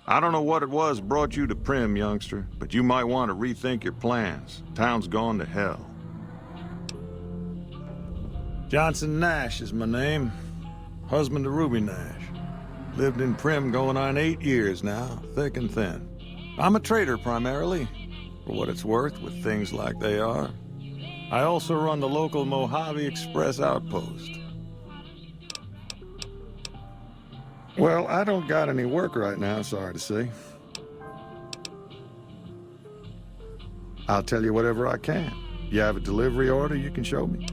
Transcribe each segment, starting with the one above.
I don't know what it was brought you to Primm, youngster, but you might want to rethink your plans. Town's gone to hell. Johnson Nash is my name. Husband to Ruby Nash. Lived in Primm going on 8 years now, thick and thin. I'm a trader primarily, for what it's worth with things like they are. I also run the local Mojave Express outpost. Well, I don't got any work right now, sorry to say. I'll tell you whatever I can. You have a delivery order you can show me?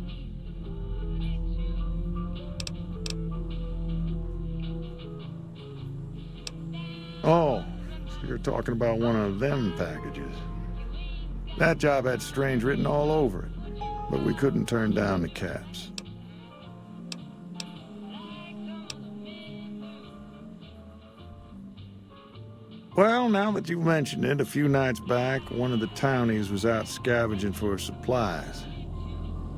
Oh, so you're talking about one of them packages. That job had Strange written all over it, but we couldn't turn down the caps. Well, now that you've mentioned it, a few nights back, one of the townies was out scavenging for supplies.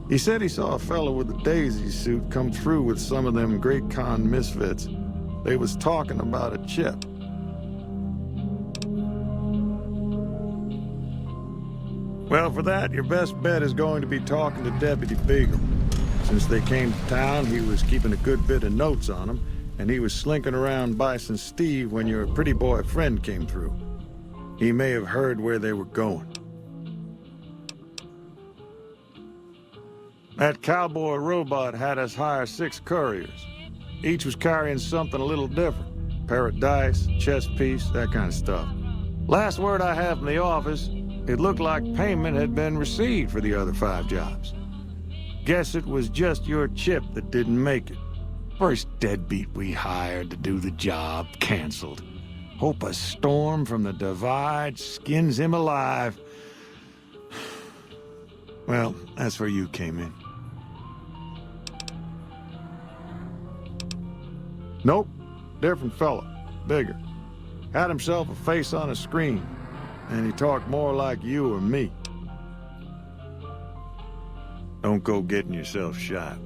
He said he saw a fellow with a daisy suit come through with some of them Great Khan misfits. They was talking about a chip. Well, for that, your best bet is going to be talking to Deputy Beagle. Since they came to town, he was keeping a good bit of notes on them, and he was slinking around Bison Steve when your pretty boy friend came through. He may have heard where they were going. That cowboy robot had us hire 6 couriers. Each was carrying something a little different. Pair of dice, chess piece, that kind of stuff. Last word I have from the office, it looked like payment had been received for the other 5 jobs. Guess it was just your chip that didn't make it. First deadbeat we hired to do the job canceled. Hope a storm from the Divide skins him alive. Well, that's where you came in. Nope, different fella, bigger. Had himself a face on a screen, and he talked more like you or me. Don't go getting yourself shot.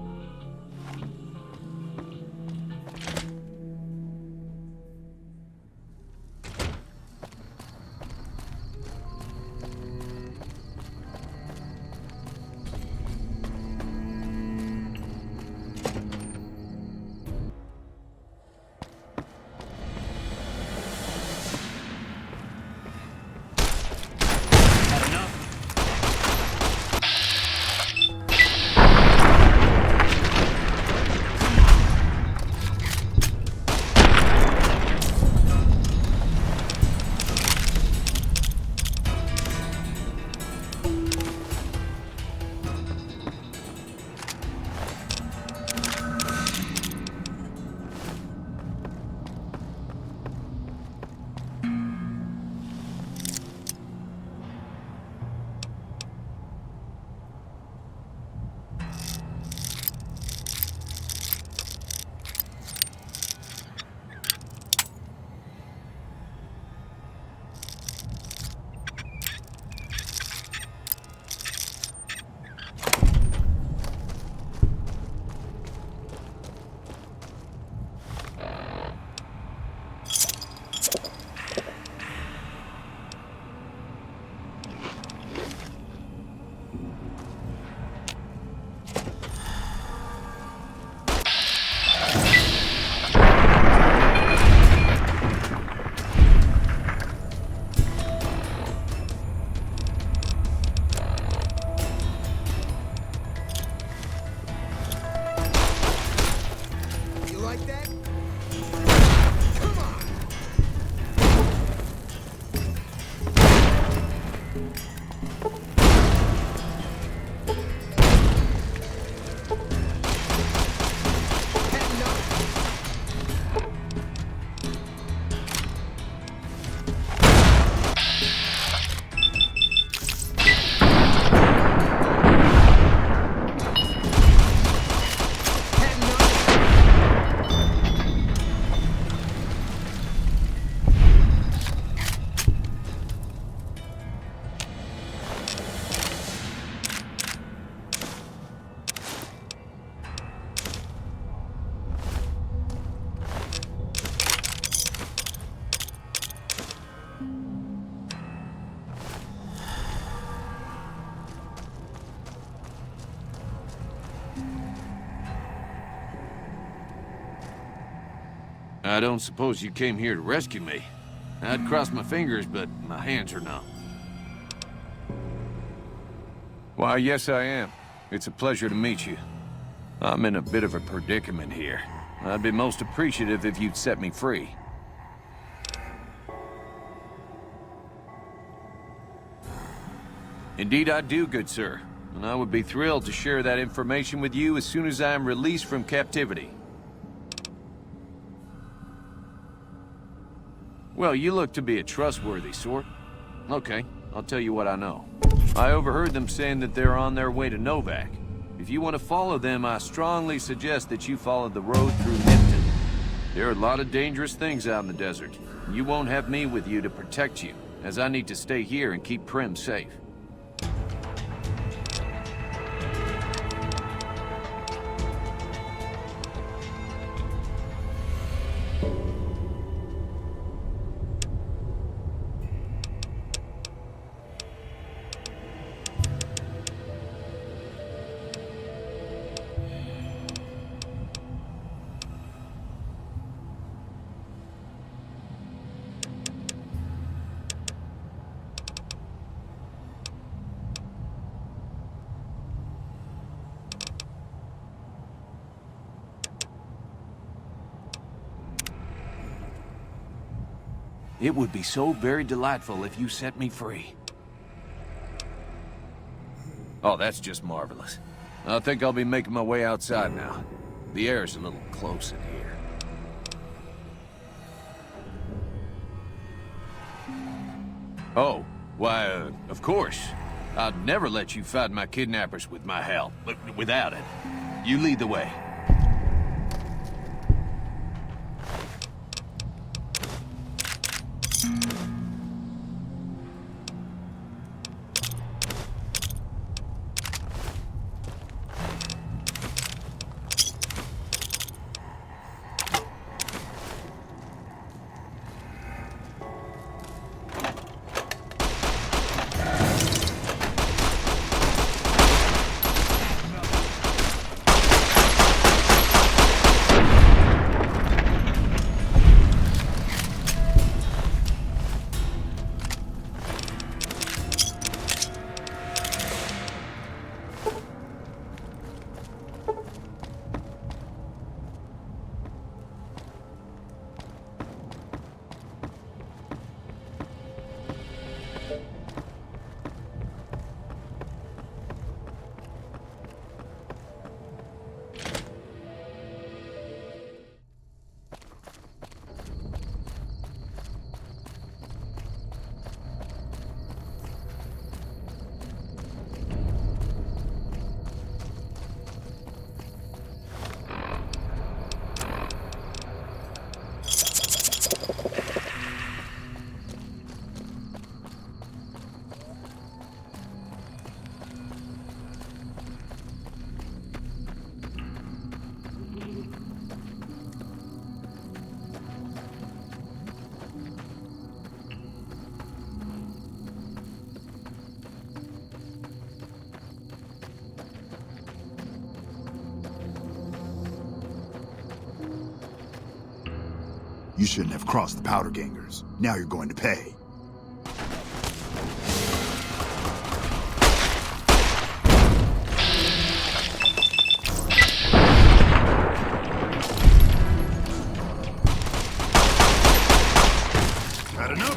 I don't suppose you came here to rescue me. I'd cross my fingers, but my hands are numb. Why, yes I am. It's a pleasure to meet you. I'm in a bit of a predicament here. I'd be most appreciative if you'd set me free. Indeed I do, good sir. And I would be thrilled to share that information with you as soon as I am released from captivity. Well, you look to be a trustworthy sort. Okay, I'll tell you what I know. I overheard them saying that they're on their way to Novak. If you want to follow them, I strongly suggest that you follow the road through Nipton. There are a lot of dangerous things out in the desert. You won't have me with you to protect you, as I need to stay here and keep Primm safe. It would be so very delightful if you set me free. Oh, that's just marvelous. I think I'll be making my way outside now. The air's a little close in here. Oh, why, of course. I'd never let you fight my kidnappers with my help, but without it. You lead the way. You shouldn't have crossed the Powder Gangers. Now you're going to pay. Got enough?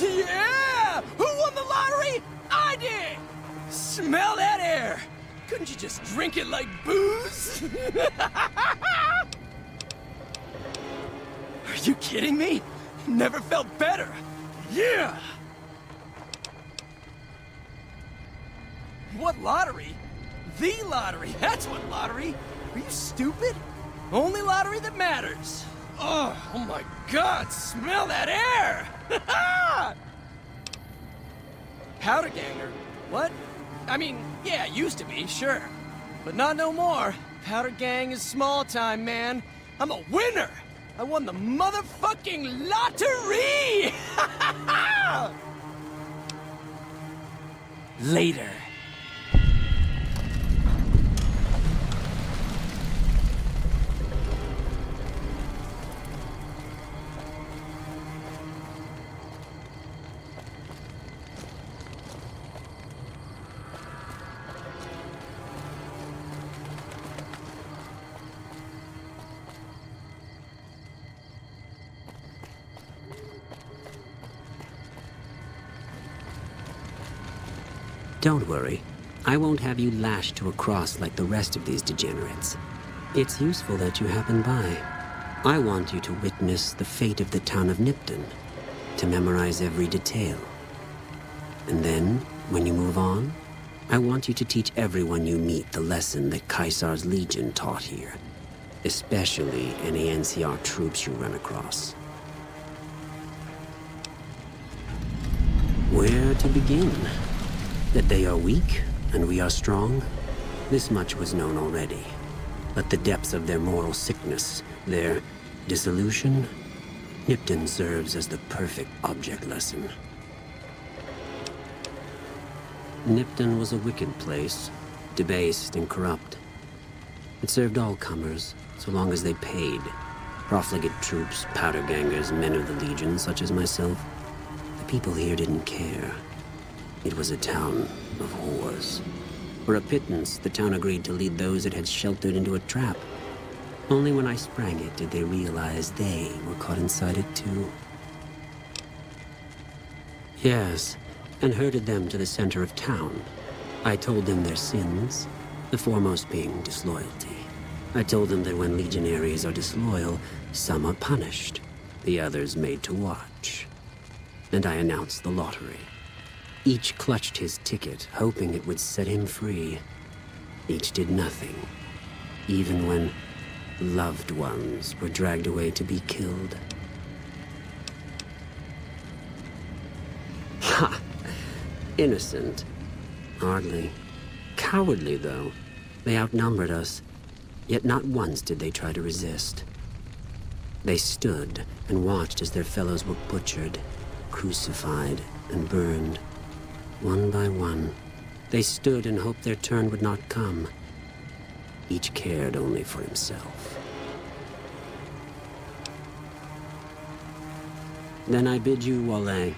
Yeah! Who won the lottery? I did! Smell that air! Couldn't you just drink it like booze? Are you kidding me? Never felt better. Yeah! What lottery? The lottery! That's what lottery! Are you stupid? Only lottery that matters. Oh my God! Smell that air! Powder ganger? What? I mean, yeah, used to be, sure. But not no more. Powder gang is small time, man. I'm a winner! I won the motherfucking lottery! Later. Don't worry. I won't have you lashed to a cross like the rest of these degenerates. It's useful that you happen by. I want you to witness the fate of the town of Nipton, to memorize every detail. And then, when you move on, I want you to teach everyone you meet the lesson that Caesar's Legion taught here, especially any NCR troops you run across. Where to begin? That they are weak, and we are strong? This much was known already. But the depths of their moral sickness, their dissolution, Nipton serves as the perfect object lesson. Nipton was a wicked place, debased and corrupt. It served all comers, so long as they paid. Profligate troops, powder gangers, men of the Legion, such as myself. The people here didn't care. It was a town of whores. For a pittance, the town agreed to lead those it had sheltered into a trap. Only when I sprang it did they realize they were caught inside it too. Yes, and herded them to the center of town. I told them their sins, the foremost being disloyalty. I told them that when legionaries are disloyal, some are punished, the others made to watch. And I announced the lottery. Each clutched his ticket, hoping it would set him free. Each did nothing, even when loved ones were dragged away to be killed. Ha! Innocent. Hardly. Cowardly, though. They outnumbered us, yet not once did they try to resist. They stood and watched as their fellows were butchered, crucified, and burned. One by one, they stood and hoped their turn would not come. Each cared only for himself. Then I bid you, Wale,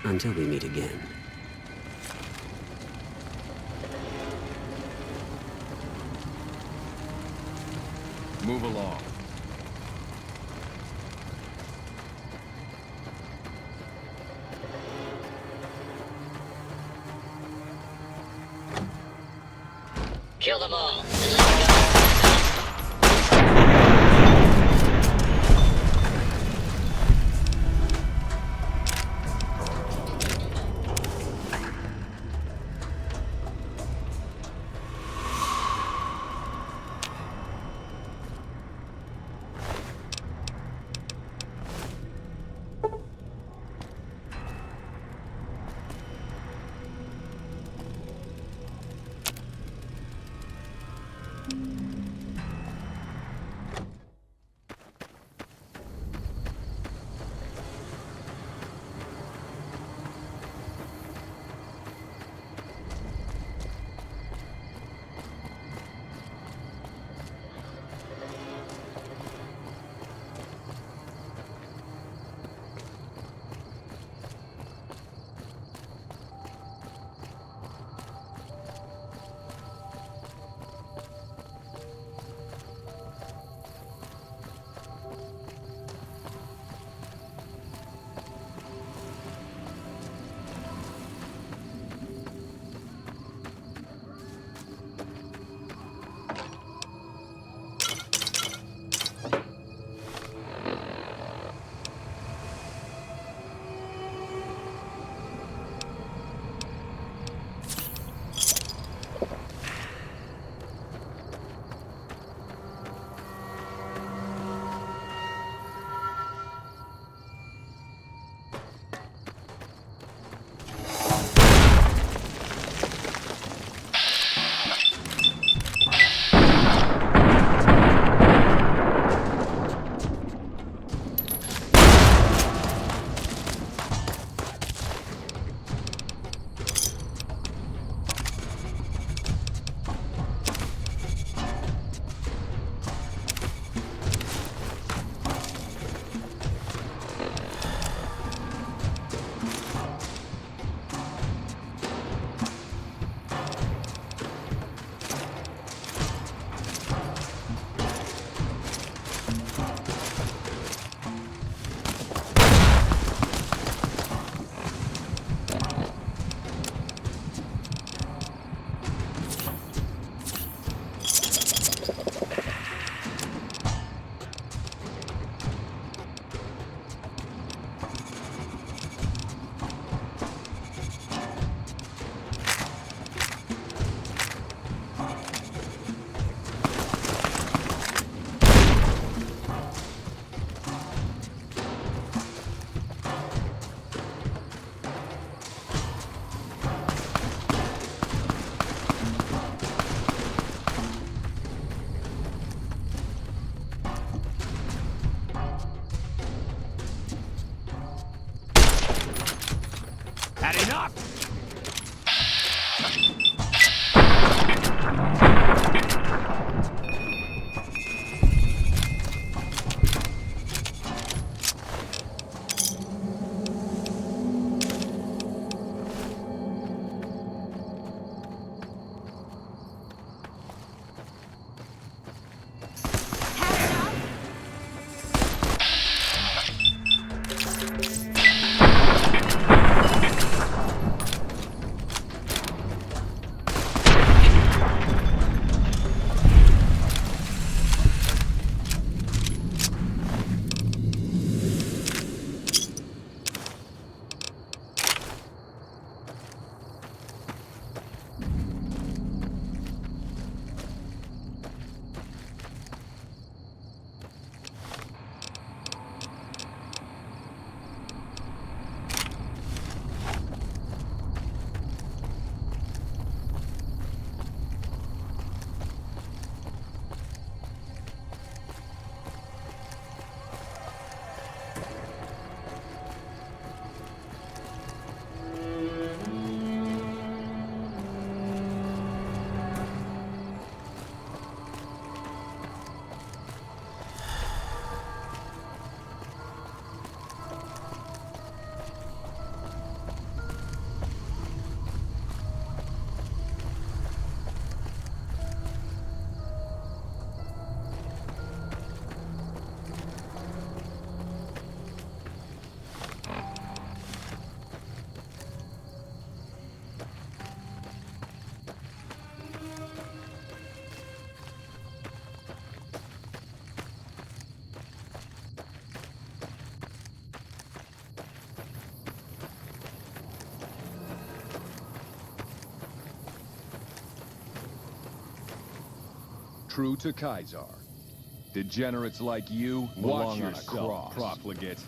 until we meet again. Move along. Kill them all. Had enough! True to Caesar. Degenerates like you, watch yourself, profligate.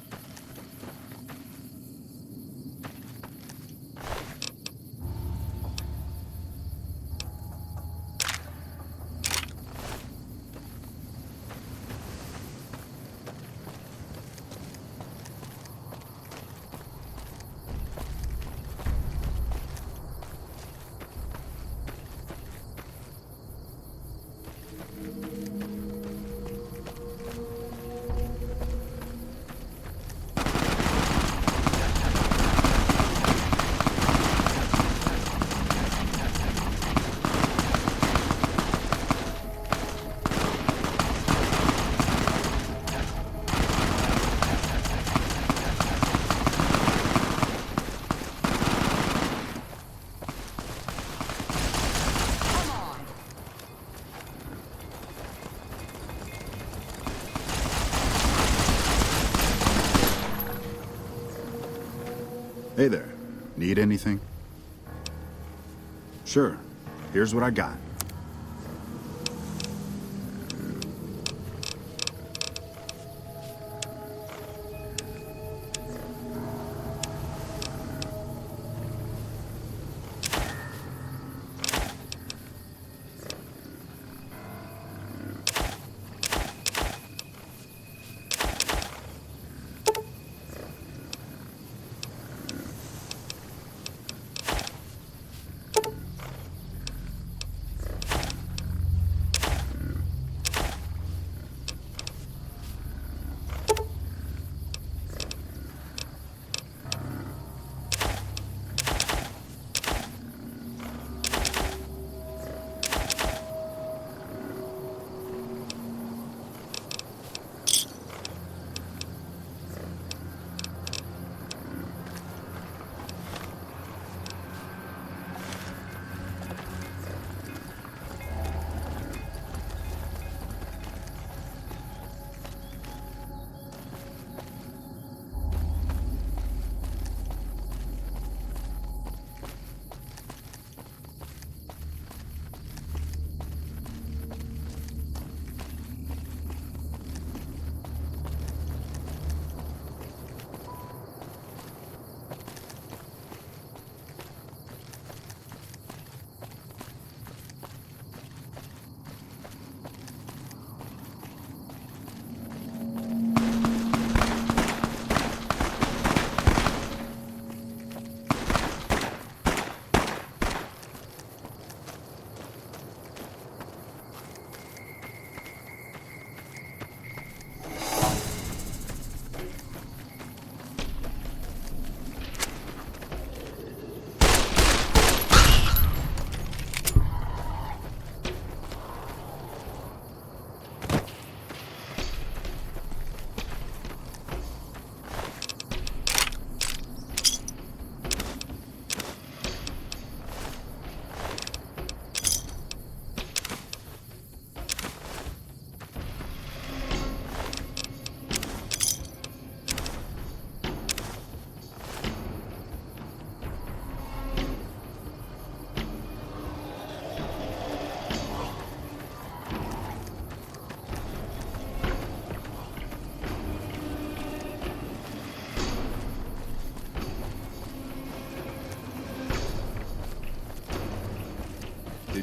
Hey there. Need anything? Sure. Here's what I got.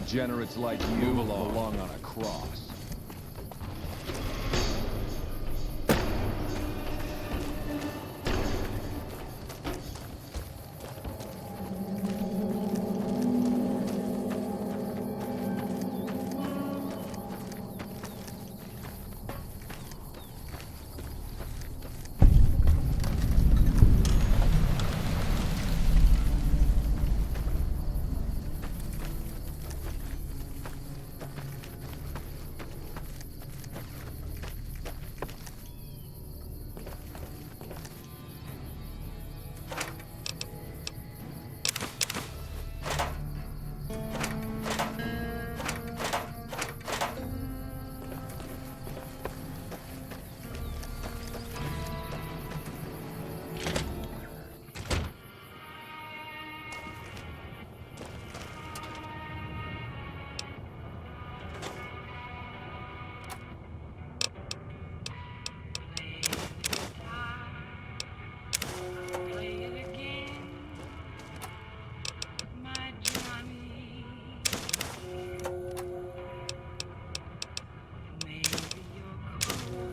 Degenerates like you belong on a cross.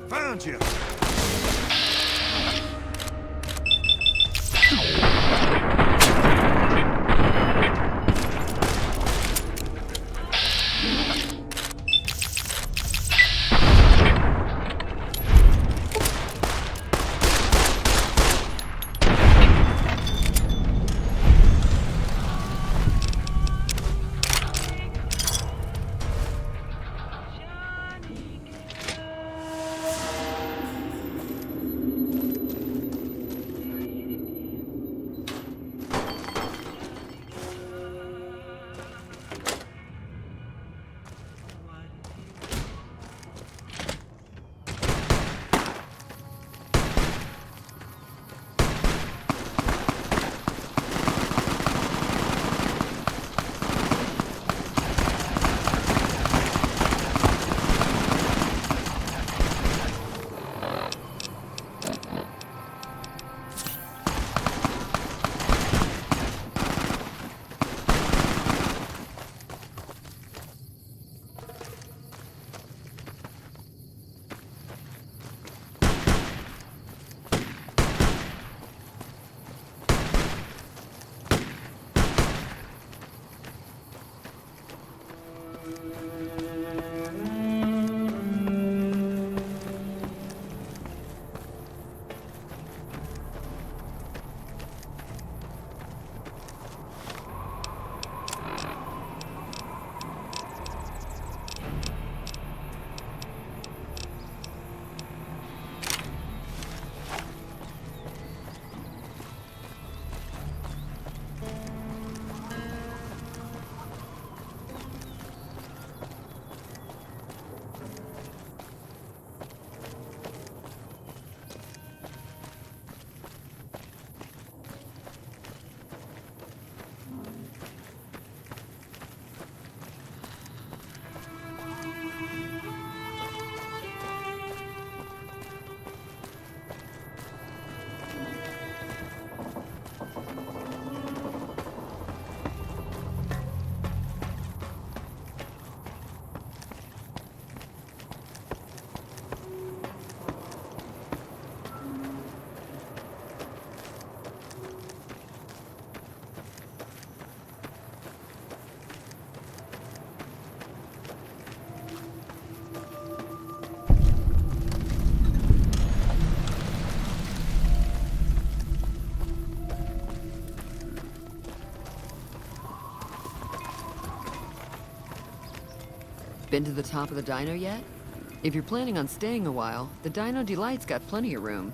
Found you! Been to the top of the dino yet? If you're planning on staying a while, the Dino Delight's got plenty of room.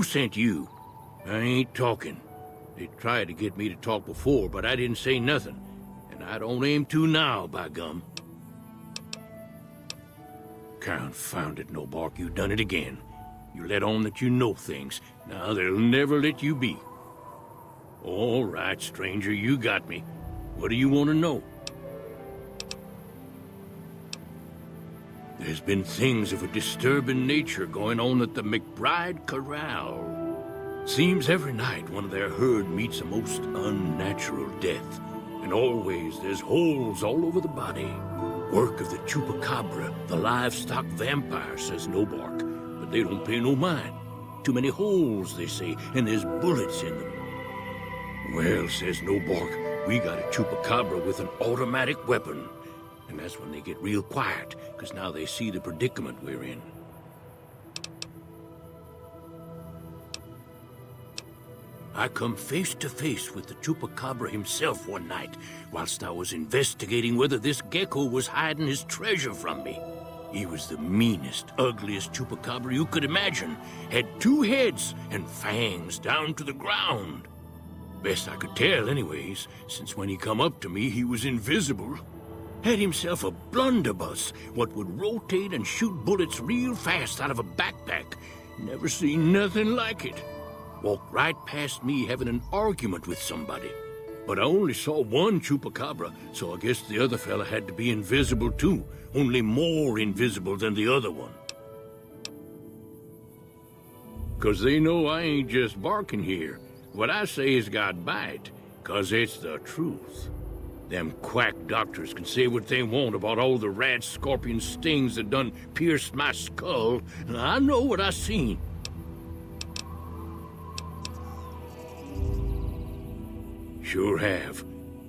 Who sent you? I ain't talking. They tried to get me to talk before, but I didn't say nothing. And I don't aim to now, by gum. Confound it, Nobark, you done it again. You let on that you know things. Now they'll never let you be. All right, stranger, you got me. What do you want to know? There's been things of a disturbing nature going on at the McBride Corral. Seems every night one of their herd meets a most unnatural death. And always there's holes all over the body. Work of the chupacabra, the livestock vampire, says Nobark. But they don't pay no mind. Too many holes, they say, and there's bullets in them. Well, says Nobark, we got a chupacabra with an automatic weapon. And that's when they get real quiet, because now they see the predicament we're in. I come face to face with the chupacabra himself one night, whilst I was investigating whether this gecko was hiding his treasure from me. He was the meanest, ugliest chupacabra you could imagine. Had 2 heads and fangs down to the ground. Best I could tell anyways, since when he come up to me, he was invisible. Had himself a blunderbuss, what would rotate and shoot bullets real fast out of a backpack. Never seen nothing like it. Walked right past me having an argument with somebody. But I only saw one chupacabra, so I guess the other fella had to be invisible too, only more invisible than the other one. 'Cause they know I ain't just barking here. What I say has got bite, 'cause it's the truth. Them quack doctors can say what they want about all the rat scorpion stings that done pierced my skull. I know what I seen. Sure have.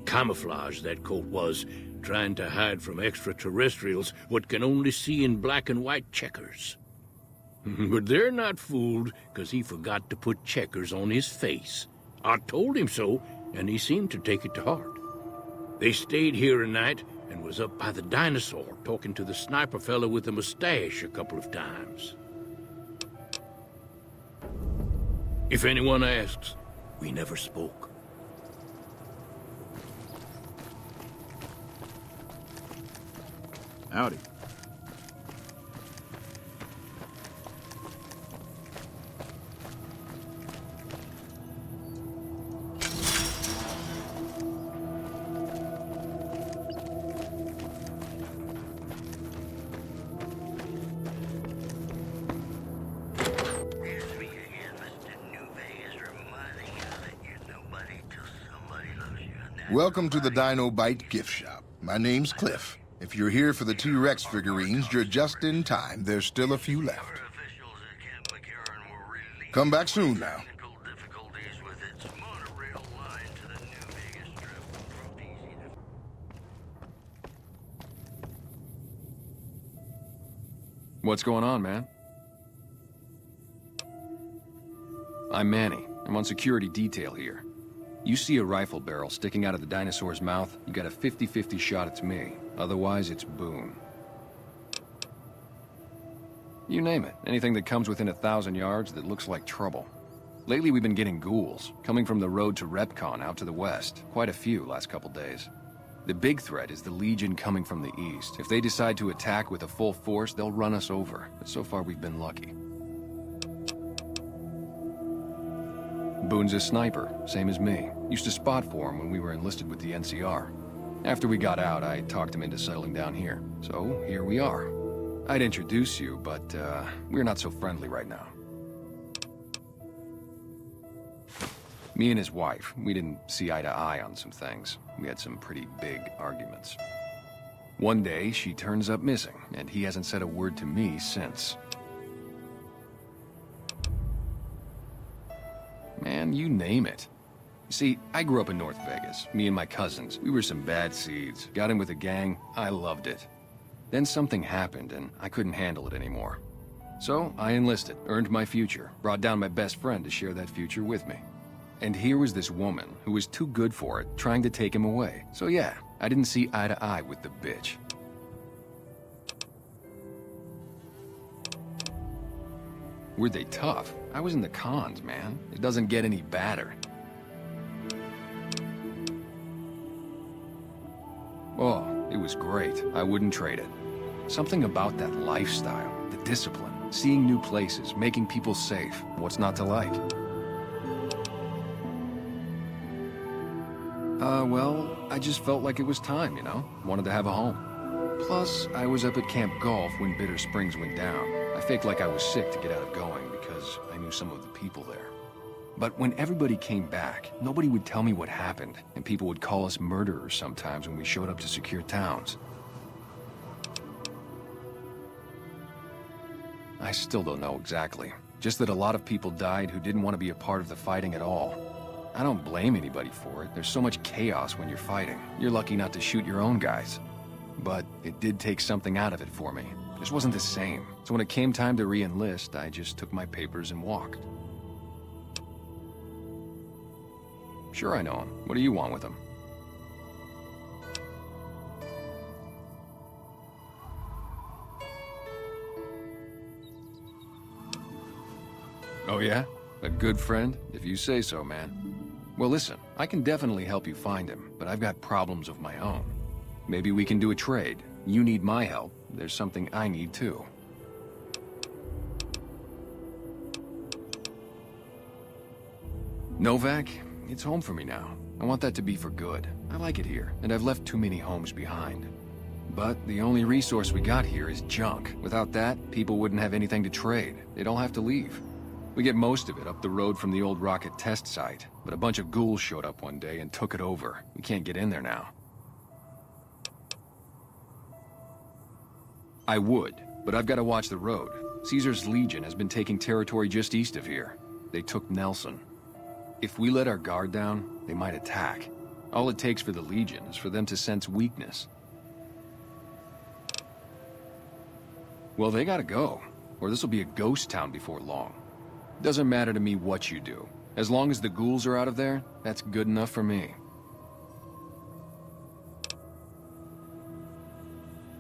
Camouflage, that coat was, trying to hide from extraterrestrials what can only see in black and white checkers. But they're not fooled, 'cause he forgot to put checkers on his face. I told him so, and he seemed to take it to heart. They stayed here a night and was up by the dinosaur talking to the sniper fella with the mustache a couple of times. If anyone asks, we never spoke. Howdy. Welcome to the Dino Bite gift shop. My name's Cliff. If you're here for the T-Rex figurines, you're just in time. There's still a few left. Come back soon now. What's going on, man? I'm Manny. I'm on security detail here. You see a rifle barrel sticking out of the dinosaur's mouth, you got a 50-50 shot it's me. Otherwise, it's Boone. You name it. Anything that comes within 1,000 yards that looks like trouble. Lately, we've been getting ghouls, coming from the road to Repcon out to the west. Quite a few last couple days. The big threat is the Legion coming from the east. If they decide to attack with a full force, they'll run us over. But so far, we've been lucky. Boone's a sniper, same as me. Used to spot for him when we were enlisted with the NCR. After we got out, I talked him into settling down here. So, here we are. I'd introduce you, but, we're not so friendly right now. Me and his wife, we didn't see eye to eye on some things. We had some pretty big arguments. One day, she turns up missing, and he hasn't said a word to me since. Man, you name it. You see, I grew up in North Vegas. Me and my cousins, we were some bad seeds. Got in with a gang, I loved it. Then something happened, and I couldn't handle it anymore. So, I enlisted, earned my future, brought down my best friend to share that future with me. And here was this woman, who was too good for it, trying to take him away. So yeah, I didn't see eye to eye with the bitch. Were they tough? I was in the cons, man. It doesn't get any badder. Oh, it was great. I wouldn't trade it. Something about that lifestyle, the discipline, seeing new places, making people safe. What's not to like? Well, I just felt like it was time, you know? Wanted to have a home. Plus, I was up at Camp Golf when Bitter Springs went down. I faked like I was sick to get out of going because I knew some of the people there. But when everybody came back, nobody would tell me what happened, and people would call us murderers sometimes when we showed up to secure towns. I still don't know exactly. Just that a lot of people died who didn't want to be a part of the fighting at all. I don't blame anybody for it. There's so much chaos when you're fighting. You're lucky not to shoot your own guys. But it did take something out of it for me. It just wasn't the same. So when it came time to re-enlist, I just took my papers and walked. Sure, I know him. What do you want with him? Oh yeah? A good friend? If you say so, man. Well, listen, I can definitely help you find him, but I've got problems of my own. Maybe we can do a trade. You need my help. There's something I need too. Novak, it's home for me now. I want that to be for good. I like it here, and I've left too many homes behind. But the only resource we got here is junk. Without that, people wouldn't have anything to trade. They'd all have to leave. We get most of it up the road from the old rocket test site, but a bunch of ghouls showed up one day and took it over. We can't get in there now. I would, but I've got to watch the road. Caesar's Legion has been taking territory just east of here. They took Nelson. If we let our guard down, they might attack. All it takes for the Legion is for them to sense weakness. Well, they gotta go, or this will be a ghost town before long. Doesn't matter to me what you do. As long as the ghouls are out of there, that's good enough for me.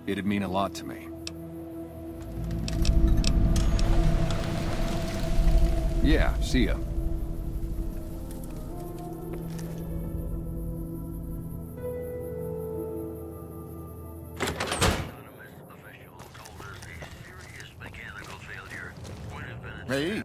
It'd mean a lot to me. Yeah, see ya. Hey.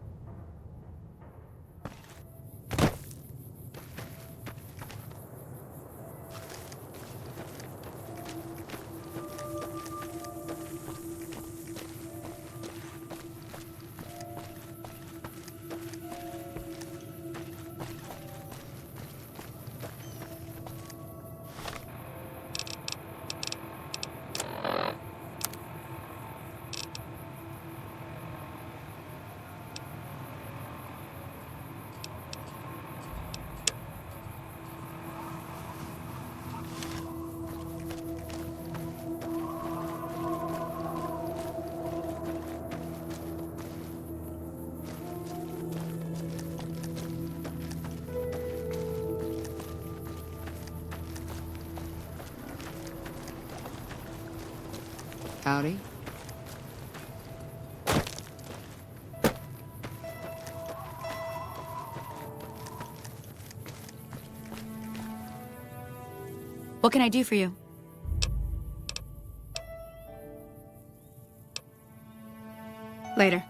Howdy. What can I do for you? Later.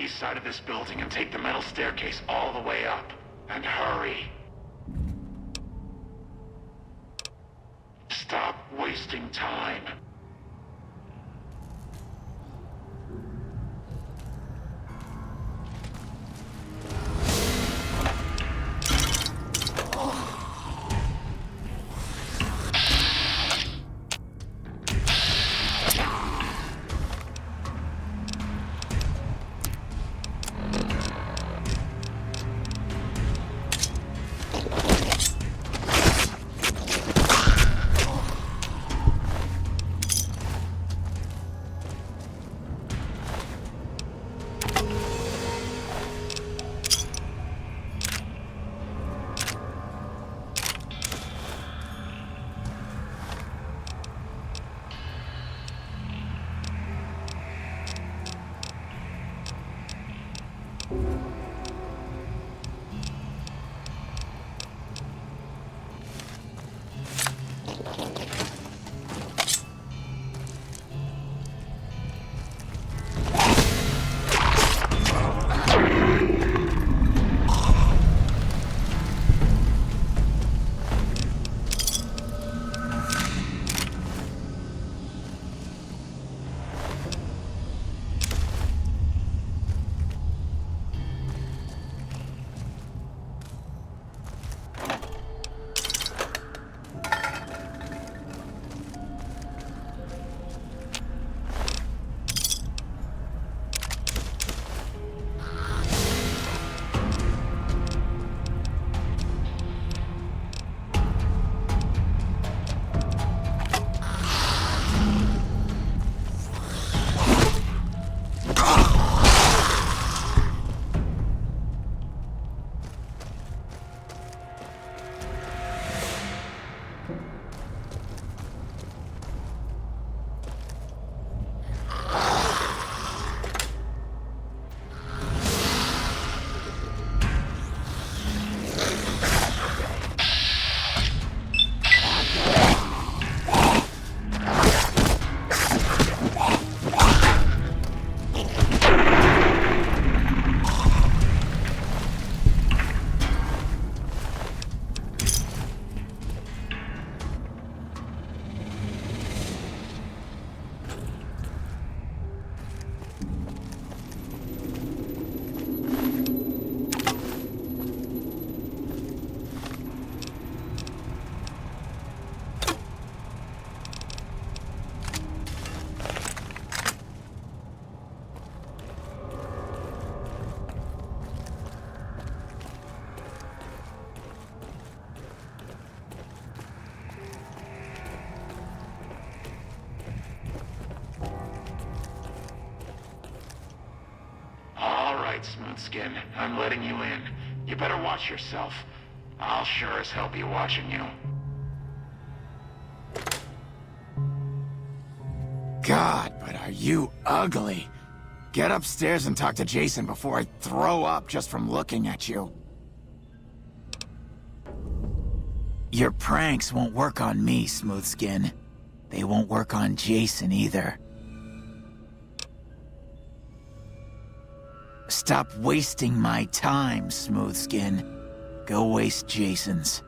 east side of this building and take the metal staircase all the way up. And hurry. Stop wasting time. Smoothskin, I'm letting you in. You better watch yourself. I'll sure as hell be watching you. God, but are you ugly. Get upstairs and talk to Jason before I throw up just from looking at you. Your pranks won't work on me, Smoothskin. They won't work on Jason either. Stop wasting my time, Smoothskin. Go waste Jason's.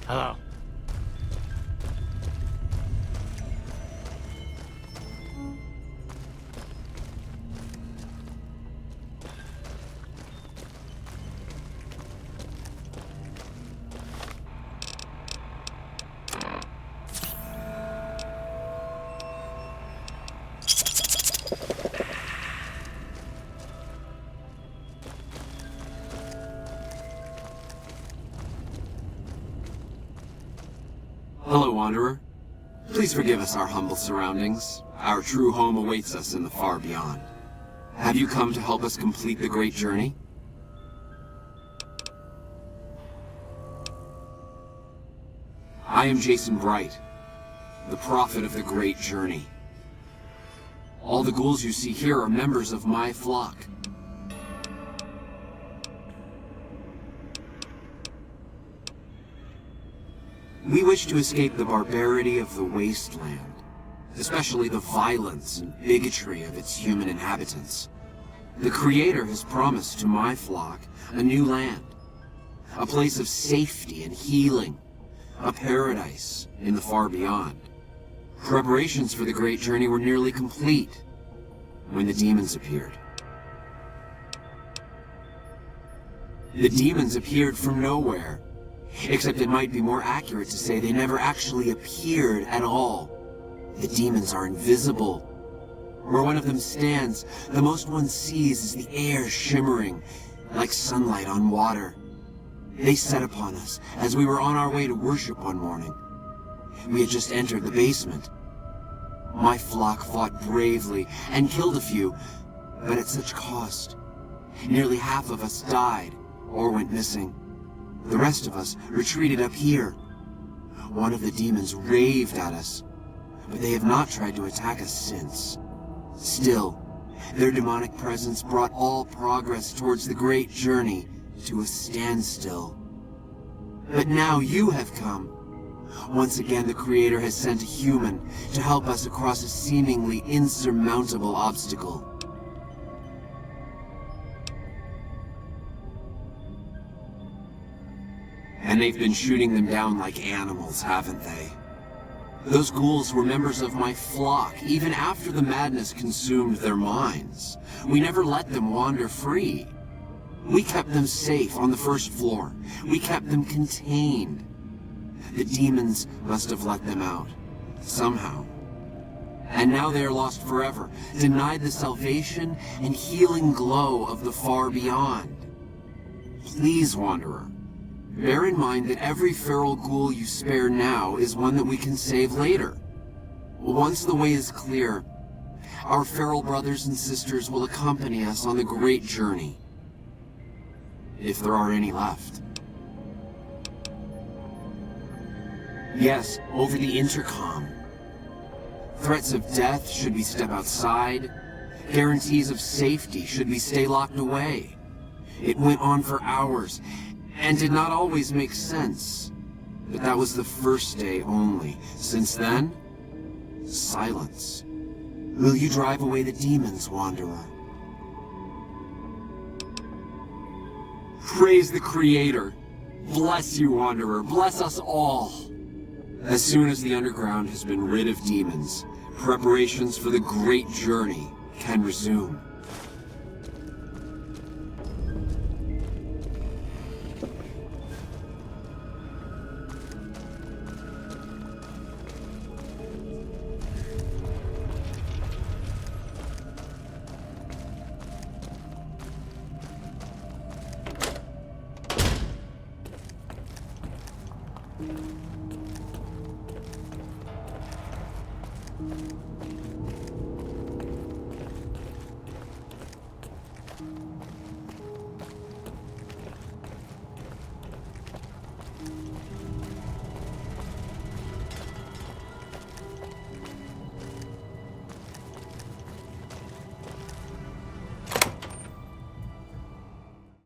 Hello. Hello, Wanderer. Please forgive us our humble surroundings. Our true home awaits us in the far beyond. Have you come to help us complete the great journey? I am Jason Bright, the prophet of the great journey. All the ghouls you see here are members of my flock. We wish to escape the barbarity of the wasteland, especially the violence and bigotry of its human inhabitants. The Creator has promised to my flock a new land, a place of safety and healing, a paradise in the far beyond. Preparations for the great journey were nearly complete when the demons appeared. The demons appeared from nowhere, except it might be more accurate to say they never actually appeared at all. The demons are invisible. Where one of them stands, the most one sees is the air shimmering like sunlight on water. They set upon us as we were on our way to worship one morning. We had just entered the basement. My flock fought bravely and killed a few, but at such cost. Nearly half of us died or went missing. The rest of us retreated up here. One of the demons raved at us, but they have not tried to attack us since. Still, their demonic presence brought all progress towards the great journey to a standstill. But now you have come. Once again, the Creator has sent a human to help us across a seemingly insurmountable obstacle. And they've been shooting them down like animals, haven't they? Those ghouls were members of my flock, even after the madness consumed their minds. We never let them wander free. We kept them safe on the first floor. We kept them contained. The demons must have let them out, somehow. And now they are lost forever, denied the salvation and healing glow of the far beyond. Please, Wanderer, bear in mind that every feral ghoul you spare now is one that we can save later. Once the way is clear, our feral brothers and sisters will accompany us on the great journey. If there are any left. Yes, over the intercom. Threats of death should we step outside. Guarantees of safety should we stay locked away. It went on for hours, and did not always make sense. But that was the first day only. Since then, silence. Will you drive away the demons, Wanderer? Praise the Creator. Bless you, Wanderer. Bless us all. As soon as the underground has been rid of demons, preparations for the great journey can resume.